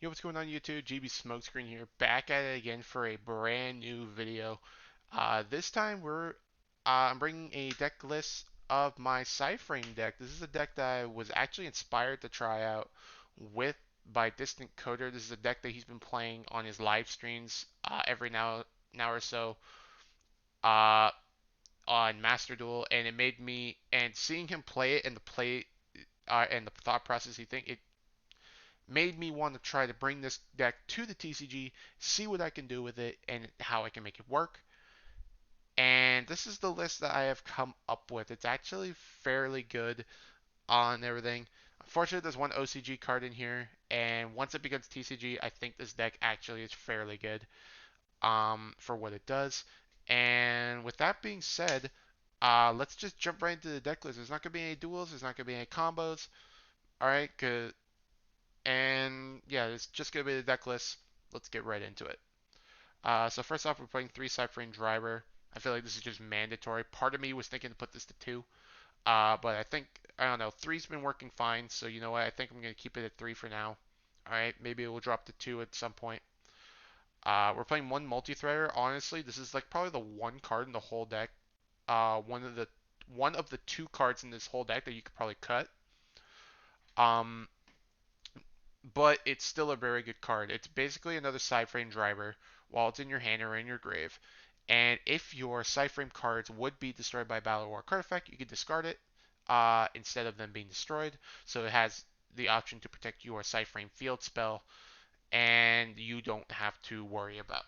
Yo, what's going on YouTube? GB Smokescreen here, back at it again for a brand new video. This time I'm bringing a deck list of my PSY-Frame deck. This is a deck that I was actually inspired to try out with by Distant Coder. This is a deck that he's been playing on his live streams every now or so uh, on Master Duel, and it made me and seeing him play it and the play and the thought process he think it made me want to try to bring this deck to the TCG, see what I can do with it, and how I can make it work. And this is the list that I have come up with. It's actually fairly good on everything. Unfortunately, there's one OCG card in here, and once it becomes TCG, I think this deck actually is fairly good for what it does. And with that being said, let's just jump right into the deck list. There's not going to be any duels, there's not going to be any combos. All right, good. And yeah, it's just going to be the deck list. Let's get right into it. So first off, we're playing 3 Cypher Driver. I feel like this is just mandatory. Part of me was thinking to put this to 2. But I think, I don't know, 3's been working fine. So you know what, I think I'm going to keep it at 3 for now. Alright, maybe it will drop to 2 at some point. We're playing 1 Multi-Threader. Honestly, this is like probably the one card in the whole deck. One of the 2 cards in this whole deck that you could probably cut. Um, but it's still a very good card. It's basically another side frame driver while it's in your hand or in your grave. And if your side frame cards would be destroyed by Battle War card effect, you can discard it instead of them being destroyed. So it has the option to protect your side frame field spell, and you don't have to worry about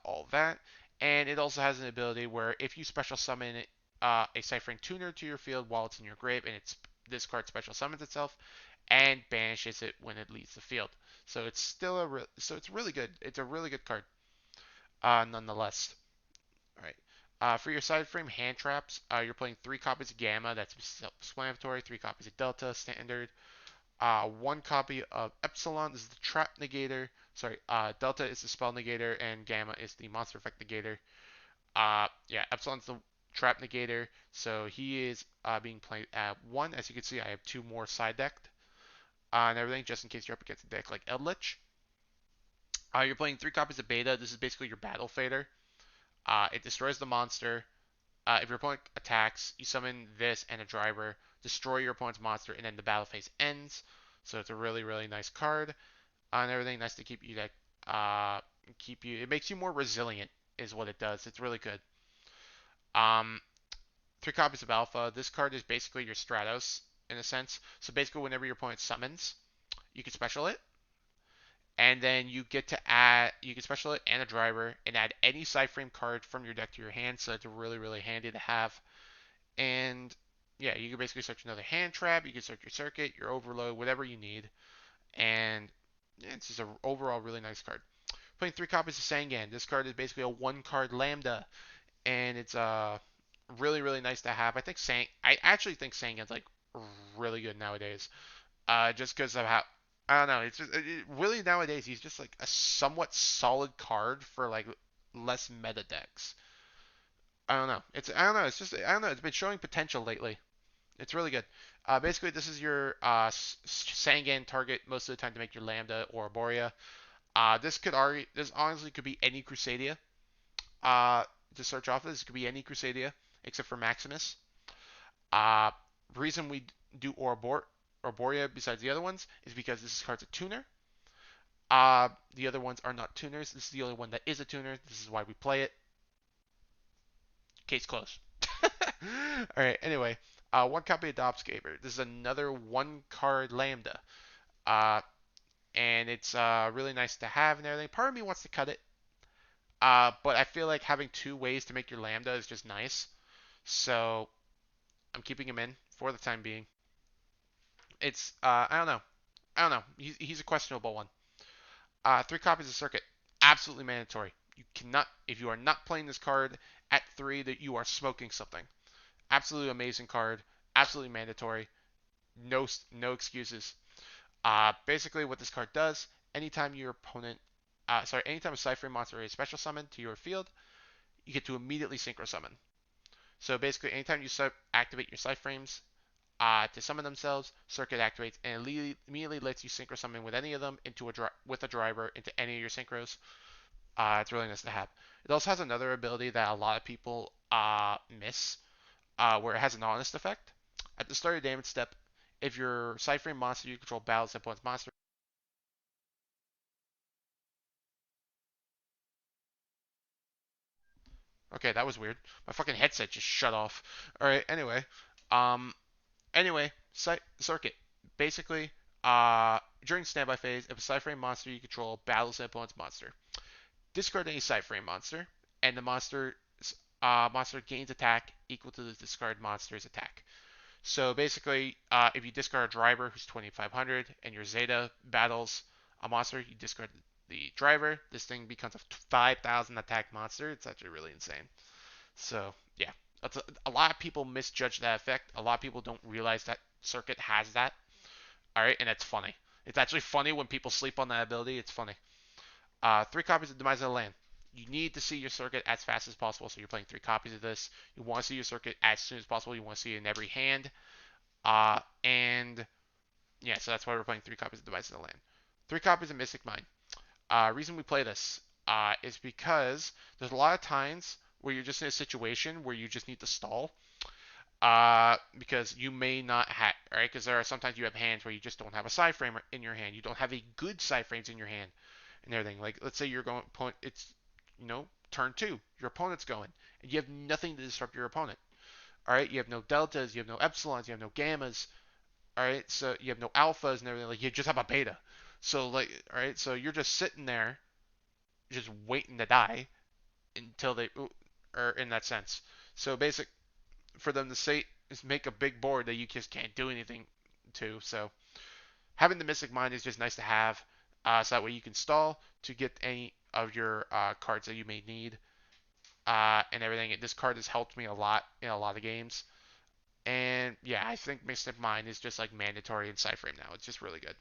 all that. And it also has an ability where if you special summon a side frame tuner to your field while it's in your grave, and this card special summons itself, and banishes it when it leaves the field. So it's still so it's really good. It's a really good card, nonetheless. All right. For your side frame hand traps, you're playing 3 copies of Gamma. That's self-explanatory. 3 copies of Delta, standard. 1 copy of Epsilon. This is the trap negator. Sorry, Delta is the spell negator, and Gamma is the monster effect negator. Yeah, Epsilon's the trap negator. So he is being played at 1. As you can see, I have 2 more side decked and everything, just in case you're up against a deck like Eldritch. You're playing 3 copies of Beta. This is basically your battle fader. It destroys the monster. If your opponent attacks, you summon this and a driver, destroy your opponent's monster, and then the battle phase ends. So it's a really, really nice card and everything. Nice to keep you that keep you. It makes you more resilient, is what it does. It's really good. Um, 3 copies of Alpha. This card is basically your Stratos in a sense. So basically, whenever your opponent summons, you can special it, and then you can special it and a driver and add any side frame card from your deck to your hand. So it's really, really handy to have. And yeah, you can basically search another hand trap, you can search your circuit, your overload, whatever you need. And yeah, it's just an overall really nice card. Playing 3 copies of Sangan. This card is basically a 1 card Lambda, and it's really, really nice to have. I actually think Sangan's like really good nowadays. Just because of how, I don't know. It's just really nowadays he's just like a somewhat solid card for like less meta decks. I don't know. It's just I don't know. It's been showing potential lately. It's really good. Basically, this is your Sangan target most of the time to make your Lambda or Arborea. This honestly could be any Crusadia. Uh, to search off this could be any Crusadia except for Maximus. Uh, reason we do Arborea besides the other ones is because this card's a tuner. The other ones are not tuners. This is the only one that is a tuner. This is why we play it. Case closed. All right. Anyway, 1 copy of Dobscaper. This is another 1 card Lambda. Uh, and it's really nice to have and everything. Part of me wants to cut it. But I feel like having 2 ways to make your Lambda is just nice. So I'm keeping him in for the time being. It's I don't know. I don't know. He's a questionable one. 3 copies of Circuit, absolutely mandatory. You cannot, if you are not playing this card at 3, that you are smoking something. Absolutely amazing card, absolutely mandatory. No excuses. Basically, what this card does, anytime a Cypher monster is special summoned to your field, you get to immediately synchro summon. So basically, anytime you activate your Cypher frames, to summon themselves. Circuit activates and immediately lets you synchro summon with any of them into with a driver into any of your synchros. It's really nice to have. It also has another ability that a lot of people miss, where it has an honest effect. At the start of the damage step, if your side-frame monster you control battles opponent's monster. Okay, that was weird. My fucking headset just shut off. All right. Um. Circuit. Basically, during standby phase, if a side-frame monster you control battles an opponent's monster, discard any side-frame monster, and the monster gains attack equal to the discard monster's attack. So basically, if you discard a driver who's 2500 and your Zeta battles a monster, you discard the driver. This thing becomes a 5000 attack monster. It's actually really insane. So yeah, a lot of people misjudge that effect. A lot of people don't realize that Circuit has that. All right, and it's funny. It's actually funny when people sleep on that ability. It's funny. 3 copies of Demise of the Land. You need to see your circuit as fast as possible. So you're playing 3 copies of this. You want to see your circuit as soon as possible. You want to see it in every hand. And yeah, so that's why we're playing 3 copies of Demise of the Land. 3 copies of Mystic Mine. Reason we play this is because there's a lot of times where you're just in a situation where you just need to stall. Because you may not have, right? Because there are sometimes you have hands where you just don't have a side frame in your hand. You don't have a good side frames in your hand and everything. Like, let's say you're going, it's, turn 2. Your opponent's going, and you have nothing to disrupt your opponent. All right, you have no deltas, you have no epsilons, you have no gammas. All right, so you have no alphas and everything. Like, you just have a beta. So like, all right, so you're just sitting there, just waiting to die until they, or in that sense. So basic for them to say is make a big board that you just can't do anything to. So having the Mystic Mind is just nice to have. So that way you can stall to get any of your cards that you may need and everything. This card has helped me a lot in a lot of games. And yeah, I think Mystic Mind is just like mandatory in Cypherame now. It's just really good.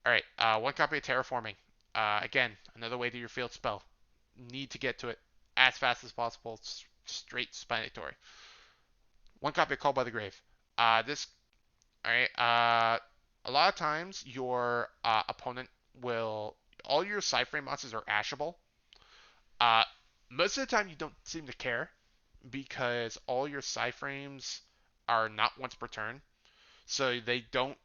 All right, 1 copy of Terraforming. Again, another way to your field spell. Need to get to it as fast as possible. Straight mandatory. 1 copy of Called by the Grave. This, all right. A lot of times your opponent will. All your side frame monsters are ashable. Uh, Most of the time you don't seem to care because all your side frames are not once per turn, so they don't.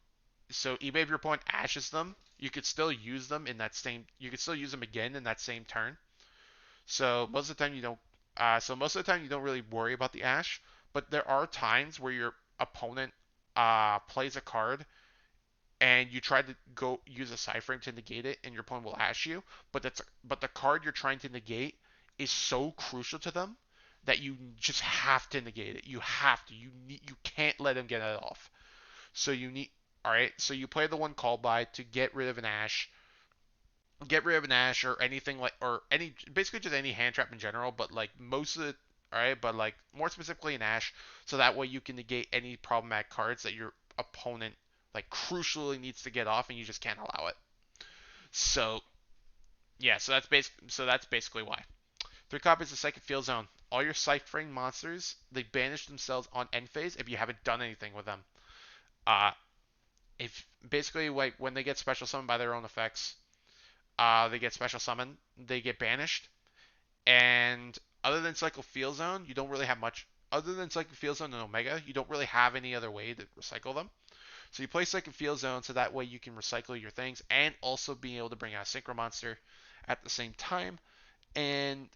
So even if your opponent ashes them, you could still use them in that same. You could still use them again in that same turn. So most of the time you don't. So most of the time you don't really worry about the ash, but there are times where your opponent plays a card and you try to go use a side frame to negate it, and your opponent will ash you. But the card you're trying to negate is so crucial to them that you just have to negate it. You have to. You can't let them get it off. So you need. All right. So you play the one called by to get rid of an ash, or anything like or any basically just any hand trap in general. But like most of the all right, but like more specifically an ash, so that way you can negate any problematic cards that your opponent like crucially needs to get off, and you just can't allow it. So yeah, so that's basically why. 3 copies of Psychic Field Zone. All your ciphering monsters they banish themselves on end phase if you haven't done anything with them. Uh, if basically like when they get special summoned by their own effects, they get special summoned, they get banished, and other than Cycle Field Zone, you don't really have much. Other than Cycle Field Zone and Omega, you don't really have any other way to recycle them. So you play Second Field Zone so that way you can recycle your things and also being able to bring out a Synchro Monster at the same time and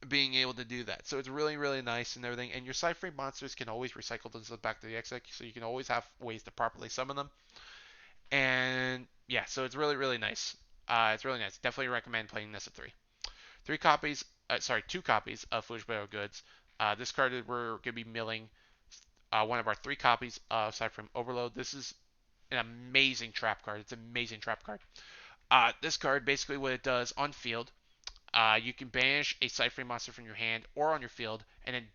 being able to do that. So it's really, really nice and everything. And your side frame monsters can always recycle themselves back to the exec, so you can always have ways to properly summon them. And yeah, so it's really, really nice. It's really nice. Definitely recommend playing this at 3 copies. Sorry, 2 copies of Foolish Battle Goods. This card we're gonna be milling one of our 3 copies of Cypherame Overload. This is an amazing trap card. It's an amazing trap card. This card, basically what it does on field, you can banish a Cypherame monster from your hand or on your field, and then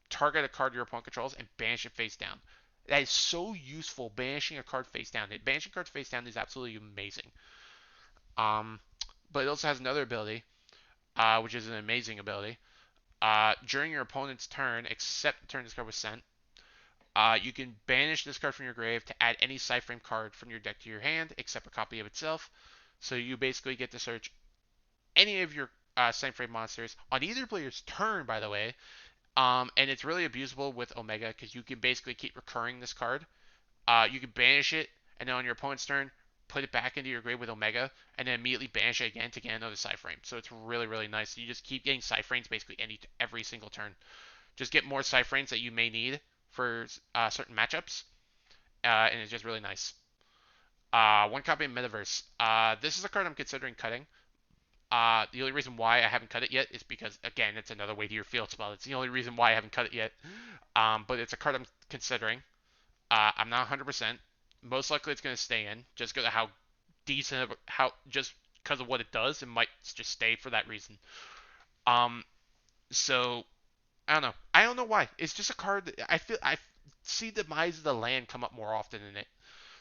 target a card your opponent controls and banish it face down. That is so useful, banishing a card face down. Banishing cards face down is absolutely amazing. Um, but it also has another ability, which is an amazing ability. During your opponent's turn, except the turn this card was sent, You can banish this card from your grave to add any Psy-Frame card from your deck to your hand, except a copy of itself. So you basically get to search any of your Psy-Frame monsters on either player's turn, by the way. And it's really abusable with Omega because you can basically keep recurring this card. You can banish it, and then on your opponent's turn, put it back into your grave with Omega, and then immediately banish it again to get another Psy-Frame. So it's really, really nice. You just keep getting Psy-Frames basically every single turn. Just get more Psy-Frames that you may need for certain matchups, and it's just really nice. One copy of Metaverse. This is a card I'm considering cutting. The only reason why I haven't cut it yet is because, again, it's another way to your field spell. It's the only reason why I haven't cut it yet. But it's a card I'm considering. I'm not 100%. Most likely it's going to stay in, just because of how decent, just because of what it does. It might just stay for that reason. Um, so I don't know. I don't know why. It's just a card that I see Demise of the Land come up more often in it.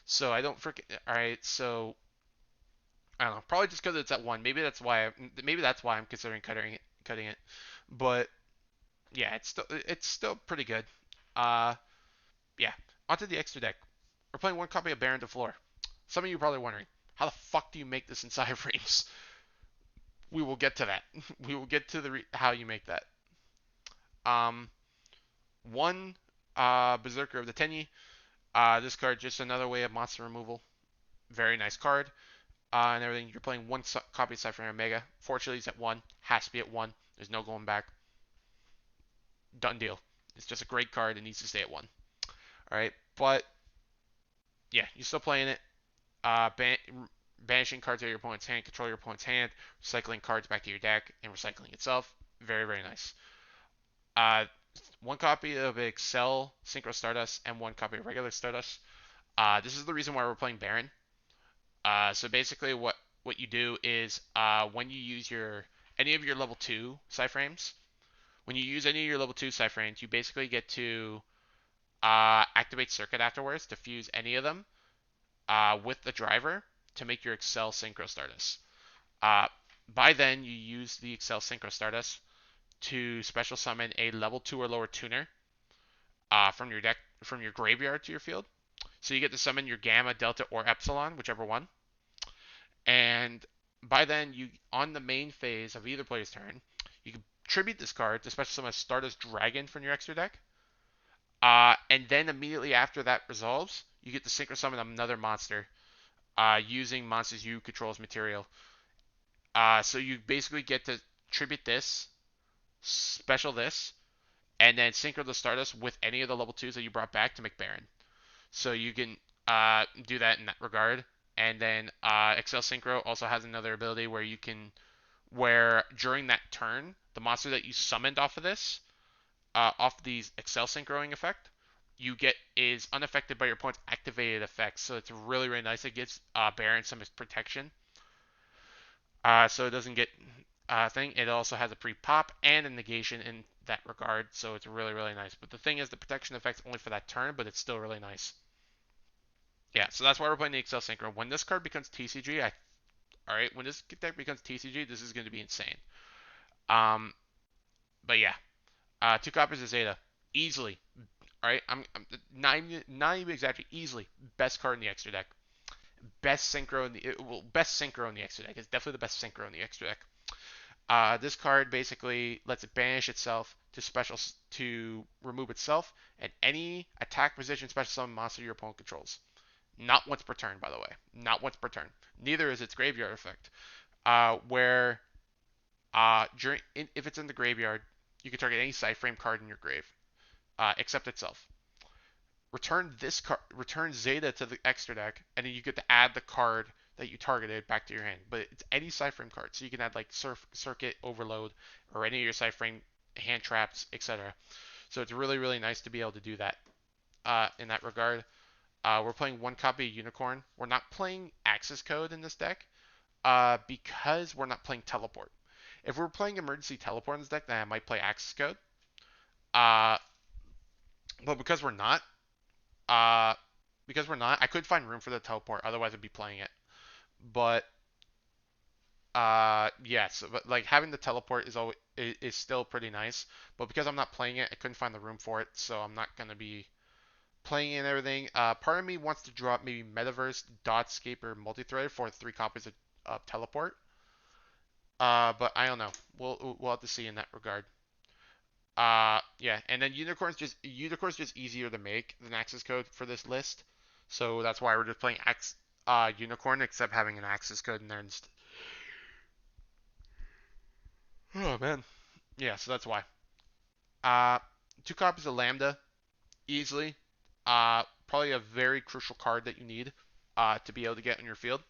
So I don't forget. All right, so I don't know. Probably just because it's at one. Maybe that's why I'm considering cutting it. Cutting it. But yeah, it's still pretty good. Uh, yeah. Onto the extra deck. We're playing one copy of Baron de Fleur. Some of you are probably wondering, how the fuck do you make this in Cyframes? We will get to that. We will get to how you make that. Um, one Berserker of the Tenyi. This card just another way of monster removal. Very nice card. And everything. You're playing one copy of Cypher Omega. Fortunately, it's at one. Has to be at one. There's no going back. Done deal. It's just a great card. It needs to stay at one. All right, but yeah, you're still playing it. Banishing cards out of your opponent's hand, control your opponent's hand, recycling cards back to your deck, and recycling itself. Very, very nice. Uh, one copy of Excel Synchro Stardust and one copy of regular Stardust. This is the reason why we're playing Baron. So basically, what you do is when you use any of your level 2 Cyframes, when you use any of your level 2 Cyframes, you basically get to activate Circuit afterwards to fuse any of them with the driver to make your Excel Synchro Stardust. Uh, by then, you use the Excel Synchro Stardust to special summon a level 2 or lower tuner from your deck, from your graveyard to your field. So you get to summon your Gamma, Delta, or Epsilon, whichever one. And by then, you on the main phase of either player's turn, you can tribute this card to special summon a Stardust Dragon from your extra deck. And then immediately after that resolves, you get to synchro summon another monster using monsters you control as material. So you basically get to tribute this, special this, and then synchro the Stardust with any of the level 2s that you brought back to make Baron. So you can do that in that regard. And then Excel Synchro also has another ability where during that turn, the monster that you summoned off of this, off these Excel Synchroing effect, you get is unaffected by your opponent's activated effects. So it's really, really nice. It gives Baron some protection. So it doesn't get thing. It also has a pre-pop and a negation in that regard. So it's really, really nice. But the thing is, the protection effect's only for that turn, but it's still really nice. Yeah, so that's why we're playing the Excel Synchro. When this card becomes TCG, alright, when this deck becomes TCG, this is going to be insane. Um, but yeah, two copies of Zeta, easily. Alright, I'm not even exaggerating, easily best card in the extra deck. Best synchro in best synchro in the extra deck. It's definitely the best synchro in the extra deck. This card basically lets it banish itself to remove itself and any attack position special summon monster your opponent controls. Not once per turn, by the way. Not once per turn. Neither is its graveyard effect, where if it's in the graveyard, you can target any Frame card in your grave, except itself. Return Zeta to the extra deck, and then you get to add the card that you targeted back to your hand. But it's any Frame card, so you can add like Circuit, Overload, or any of your Frame hand traps, etc. So it's really, really nice to be able to do that in that regard. We're playing one copy of Unicorn. We're not playing Access Code in this deck because we're not playing Teleport. If we're playing Emergency Teleport in this deck, then I might play Access Code. Uh, but uh, because we're not, I could find room for the Teleport. Otherwise, I'd be playing it. But yes, but like having the Teleport is still pretty nice. But because I'm not playing it, I couldn't find the room for it, so I'm not gonna be playing and everything. Part of me wants to drop maybe Metaverse, Dotscape, or Multithread for 3 copies of Teleport. But I don't know. We'll have to see in that regard. Yeah, and then Unicorn's just easier to make than access code for this list, so that's why we're just playing Unicorn, except having an access code in there instead. Oh man, yeah, so that's why. Uh, 2 copies of Lambda easily. Probably a very crucial card that you need to be able to get on your field.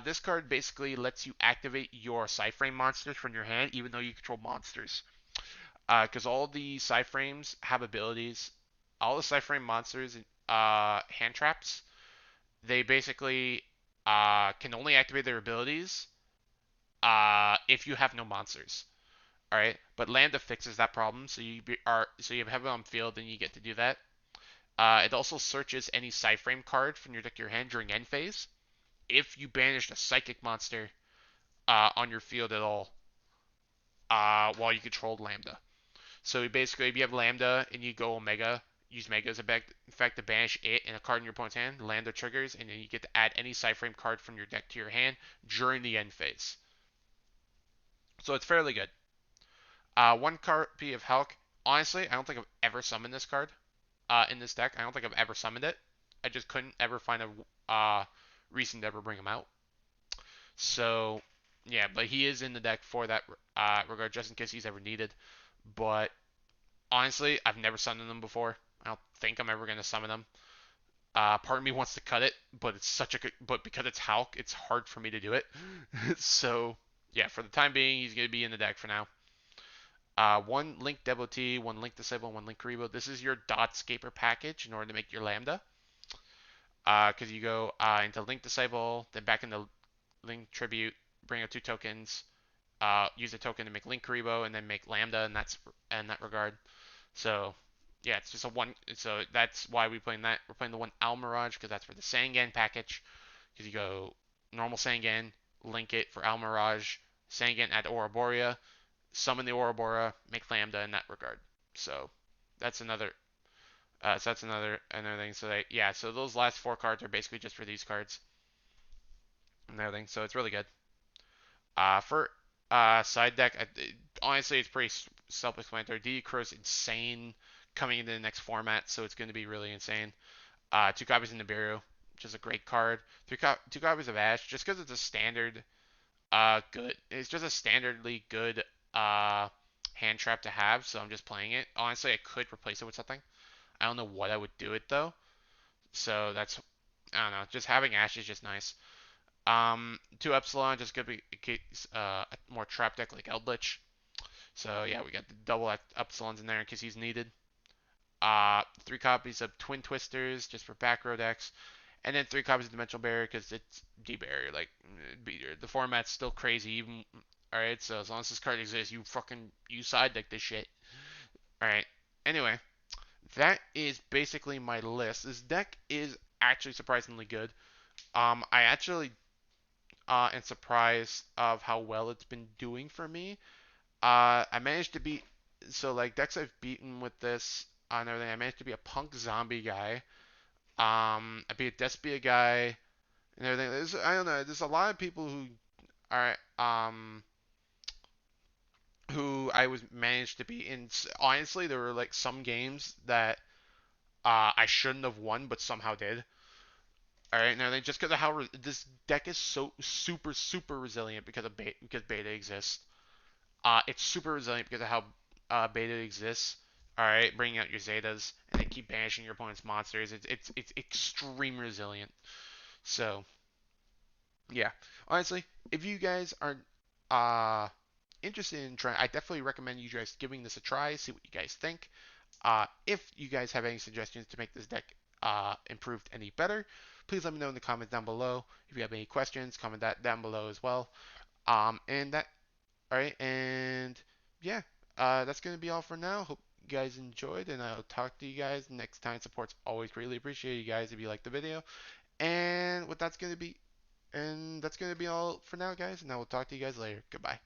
This card basically lets you activate your PSY-Frame monsters from your hand, even though you control monsters. Because all the PSY-Frames have abilities. All the PSY-Frame monsters, hand traps, they basically can only activate their abilities if you have no monsters. All right, but Lambda fixes that problem, so you have it on field, and you get to do that. It also searches any PSY-Frame card from your deck to your hand during end phase. If you banished a psychic monster on your field at all while you controlled Lambda. So basically, if you have Lambda and you go Omega, use Mega as a effect to banish it and a card in your opponent's hand, Lambda triggers, and then you get to add any PSY-Frame card from your deck to your hand during the end phase. So it's fairly good. 1 copy of Hulk. Honestly, I don't think I've ever summoned this card in this deck. I don't think I've ever summoned it. I just couldn't ever find a reason to ever bring him out. So, yeah, but he is in the deck for that regard, just in case he's ever needed. But honestly, I've never summoned him before. I don't think I'm ever gonna summon him. Part of me wants to cut it, but it's such a good, but because it's Hulk, it's hard for me to do it. So, yeah, for the time being, he's gonna be in the deck for now. 1 Link Devotee, 1 Link Disciple, 1 Link Rebo. This is your Dotscaper package in order to make your Lambda. Because you go into Link Disciple, then back into Link Tribute, bring out 2 tokens, use a token to make Link Rebo, and then make Lambda, and that's in that regard. So yeah, it's just a one. So that's why we're playing that. We're playing the 1 Almirage because that's for the Sangan package. Because you go normal Sangan, link it for Almirage, Sangan add Ouroborea, summon the Ouroborea, make Lambda in that regard. So that's another. So that's another thing. So yeah. So those last 4 cards are basically just for these cards and everything. So it's really good. For side deck, honestly, it's pretty self-explanatory. DD Crow's insane coming into the next format, so it's going to be really insane. 2 copies of Nibiru, which is a great card. 2 copies of Ash, just because it's a standard good. It's just a standardly good hand trap to have, so I'm just playing it. Honestly, I could replace it with something. I don't know what I would do it though. So that's I don't know. Just having Ash is just nice. 2 Epsilon just gonna be a more trap deck like Eldritch. So yeah, we got the double Epsilons in there in case he's needed. 3 copies of Twin Twisters just for back row decks, and then 3 copies of Dimensional Barrier because it's D-Barrier. Like the format's still crazy. Even all right, so as long as this card exists, you side deck this shit. All right. Anyway, that is basically my list. This deck is actually surprisingly good. I actually am surprised of how well it's been doing for me. I managed to beat like decks I've beaten with this and everything. I managed to be a Punk Zombie guy. I beat a Despia guy and everything. I don't know. There's a lot of people are who I was managed to beat. And honestly, there were like some games that I shouldn't have won, but somehow did. All right, now just because of how this deck is so super resilient because beta exists. It's super resilient because of how beta exists. All right, bringing out your Zetas and then keep banishing your opponent's monsters. It's extreme resilient. So yeah, honestly, if you guys are interested in trying, I definitely recommend you guys giving this a try. See what you guys think. If you guys have any suggestions to make this deck improved any better, please let me know in the comments down below. If you have any questions, comment that down below as well. And that all right, and yeah, that's gonna be all for now. Hope you guys enjoyed, and I'll talk to you guys next time. Support's always greatly appreciated, you guys, if you like the video. And that's gonna be all for now, guys. And I will talk to you guys later. Goodbye.